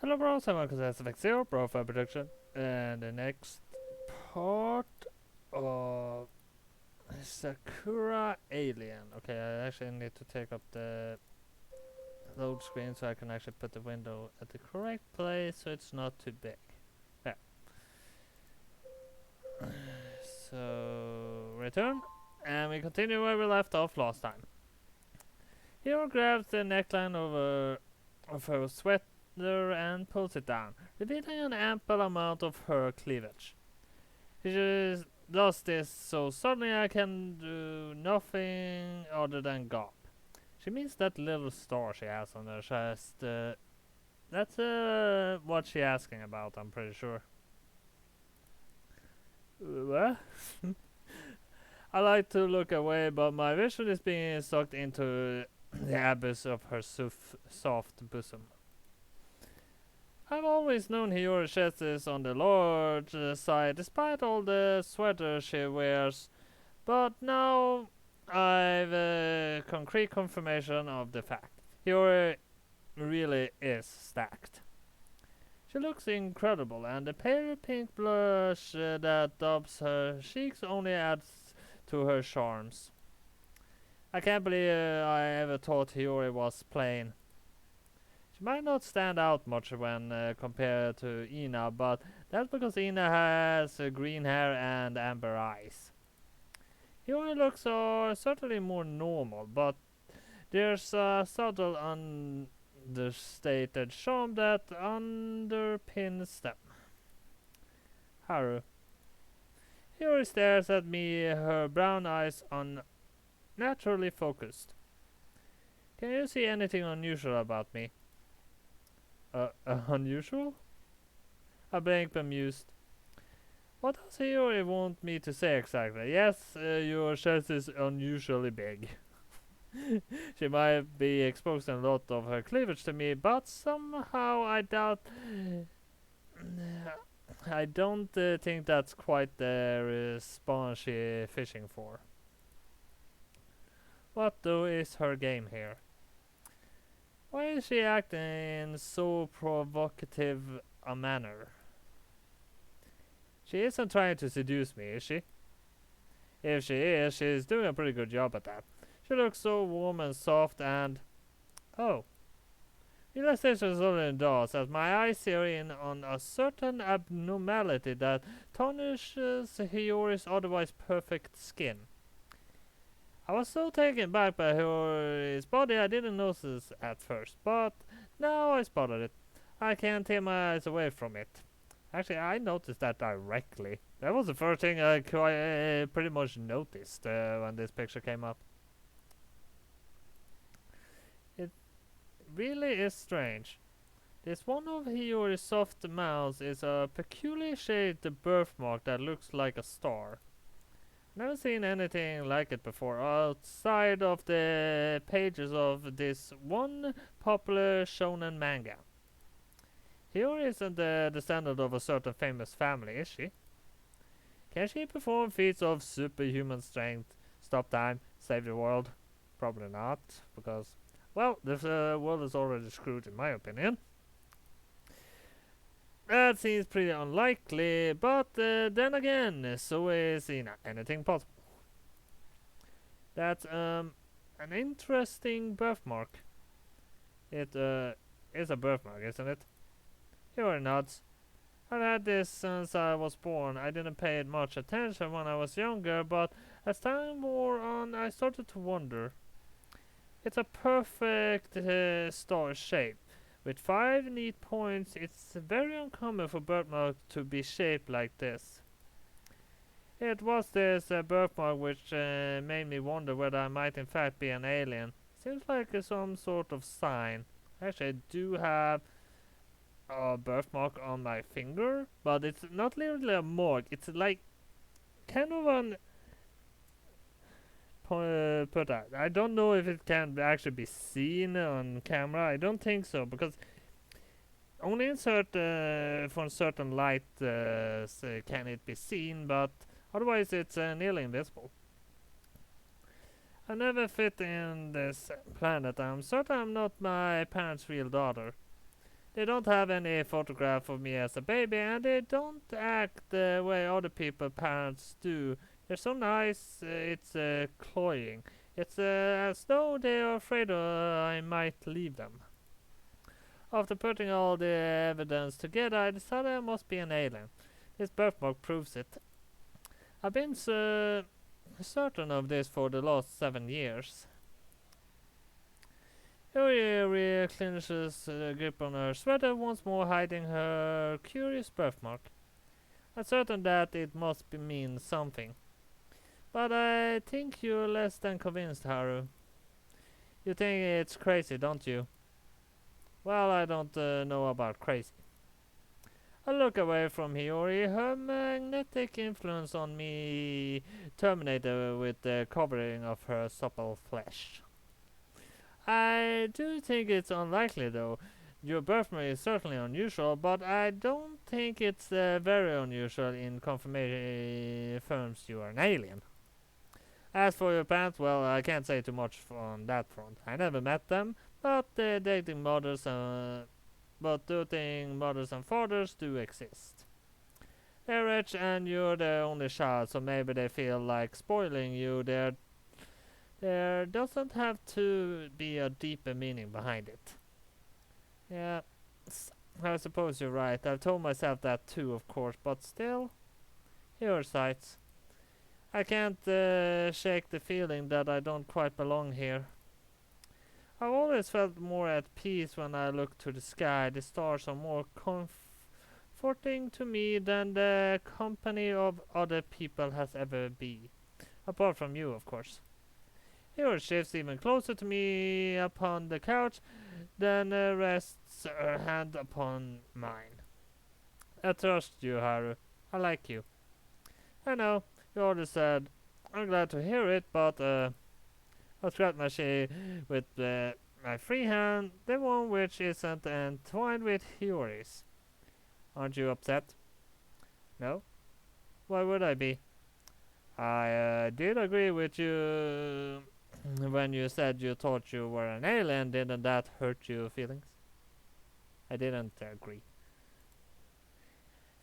Hello bro, someone says effect 0, profile production. And the next part of Sakura Alien. Okay, I actually need to take up the load screen so I can actually put the window at the correct place so it's not too big. Yeah. So, return. And we continue where we left off last time. Hiyori grabs the neckline of her sweater and pulls it down, revealing an ample amount of her cleavage. She just does this so suddenly I can do nothing other than gawp. She means that little star she has on her chest. That's what she's asking about, I'm pretty sure. What? I like to look away, but my vision is being sucked into the abyss of her soft bosom. I've always known Hiyori chest is on the large side, despite all the sweater she wears, but now I've concrete confirmation of the fact. Hiyori really is stacked. She looks incredible, and the pale pink blush that dubs her cheeks only adds to her charms. I can't believe I ever thought Hiyori was plain. She might not stand out much when compared to Ina, but that's because Ina has green hair and amber eyes. Hiyori looks are certainly more normal, but there's a subtle understated charm that underpins them. Haru. Hiyori stares at me, her brown eyes unnaturally focused. Can you see anything unusual about me? Unusual? I blink bemused. What does Hiyori want me to say exactly? Yes, your chest is unusually big. She might be exposing a lot of her cleavage to me, but somehow I doubt. I don't think that's quite the response she's fishing for. What though is her game here? Why is she acting in so provocative a manner? She isn't trying to seduce me, is she? If she is, she's doing a pretty good job at that. She looks so warm and soft and... Oh. Realization suddenly does as my eyes zero in on a certain abnormality that tarnishes Hiyori's otherwise perfect skin. I was so taken back by Hiyori's body I didn't notice at first, but now I spotted it. I can't tear my eyes away from it. Actually, I noticed that directly. That was the first thing I pretty much noticed when this picture came up. It really is strange. This one of Hiyori's soft mouths is a peculiar shaped birthmark that looks like a star. Never seen anything like it before outside of the pages of this one popular shonen manga. Hiyori isn't the descendant of a certain famous family, is she? Can she perform feats of superhuman strength, stop time, save the world? Probably not, because, well, the world is already screwed in my opinion. That seems pretty unlikely, but then again, so is anything possible. That's an interesting birthmark. It is a birthmark, isn't it? Hiyori nods. I've had this since I was born. I didn't pay it much attention when I was younger, but as time wore on, I started to wonder. It's a perfect star shape. With 5 neat points, it's very uncommon for birthmarks to be shaped like this. It was this birthmark which made me wonder whether I might in fact be an alien. Seems like some sort of sign. Actually, I do have a birthmark on my finger, but it's not literally a mark. It's like kind of an put out. I don't know if it can actually be seen on camera. I don't think so because only in for certain light can it be seen, but otherwise it's nearly invisible. I never fit in this planet. I'm certain I'm not my parents' real daughter. They don't have any photograph of me as a baby, and they don't act the way other people parents do. They're so nice, it's cloying. It's as though they are afraid I might leave them. After putting all the evidence together, I decided I must be an alien. This birthmark proves it. I've been certain of this for the last 7 years. Hiyori clenches a grip on her sweater, once more hiding her curious birthmark. I'm certain that it must mean something. But I think you're less than convinced, Haru. You think it's crazy, don't you? Well, I don't know about crazy. I look away from Hiyori. Her magnetic influence on me terminated with the covering of her supple flesh. I do think it's unlikely, though. Your birthmark is certainly unusual, but I don't think it's very unusual in confirmation firms you are an alien. As for your parents, well, I can't say too much on that front. I never met them, but dating mothers and fathers do exist. They're rich and you're their only child, so maybe they feel like spoiling you. There doesn't have to be a deeper meaning behind it. Yeah, I suppose you're right. I've told myself that too, of course, but still, here are sights. I can't shake the feeling that I don't quite belong here. I've always felt more at peace when I look to the sky. The stars are more comforting to me than the company of other people has ever been. Apart from you, of course. Your shifts even closer to me upon the couch, then rests her hand upon mine. I trust you, Haru. I like you. I know, you already said. I'm glad to hear it, but I scratched my shade with my free hand, the one which isn't entwined with Hiyori's. Aren't you upset? No? Why would I be? I did agree with you when you said you thought you were an alien. Didn't that hurt your feelings? I didn't agree.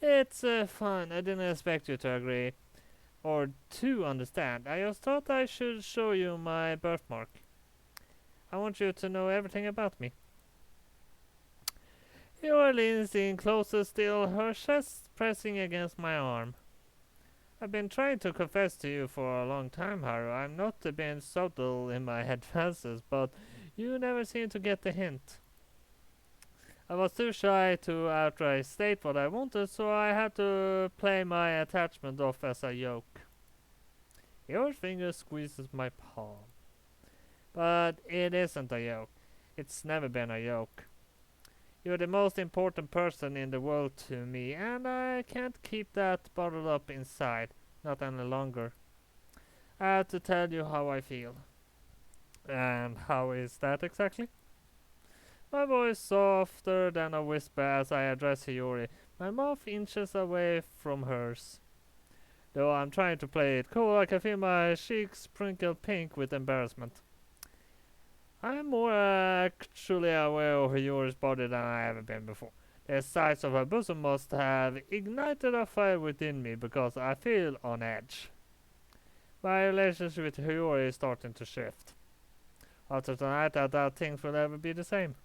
It's fine. I didn't expect you to agree or to understand. I just thought I should show you my birthmark. I want you to know everything about me. Hiyori leans in closer still, her chest pressing against my arm. I've been trying to confess to you for a long time, Haru. I'm not being subtle in my advances, but you never seem to get the hint. I was too shy to outright state what I wanted, so I had to play my attachment off as a yoke. Your finger squeezes my palm. But it isn't a yoke. It's never been a yoke. You're the most important person in the world to me, and I can't keep that bottled up inside, not any longer. I have to tell you how I feel. And how is that exactly? My voice softer than a whisper as I address Hiyori. My mouth inches away from hers. Though I'm trying to play it cool, I can feel my cheeks sprinkle pink with embarrassment. I'm more actually aware of Hiyori's body than I ever been before. The size of her bosom must have ignited a fire within me because I feel on edge. My relationship with Hiyori is starting to shift. After tonight, I doubt things will ever be the same.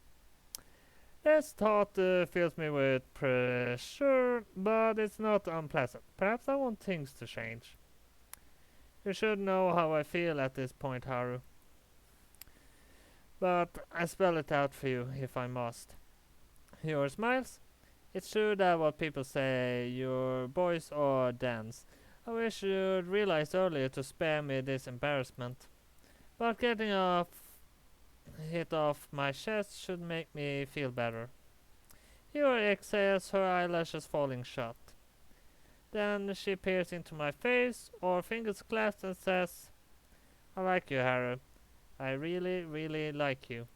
This thought fills me with pressure, but it's not unpleasant. Perhaps I want things to change. You should know how I feel at this point, Haru. But I spell it out for you, if I must. Your smiles? It's true that what people say, your boys are dense. I wish you'd realized earlier to spare me this embarrassment. But getting hit off my chest should make me feel better. Your exhales, her eyelashes falling shut. Then she peers into my face, our fingers clasped, and says, I like you, Haru. I really, really like you.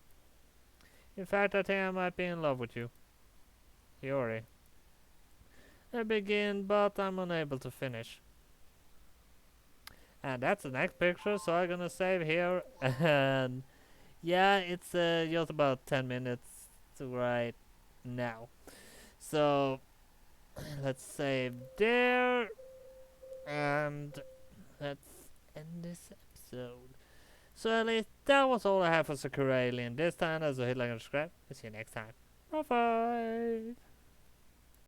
In fact, I think I might be in love with you. Hiyori. I begin, but I'm unable to finish. And that's the next picture, so I'm gonna save here. And yeah, it's just about 10 minutes to write. now. So let's save there, and let's end this episode. So at least that was all I have for Sakura Alien this time. So hit like and subscribe. I'll see you next time. Bye bye.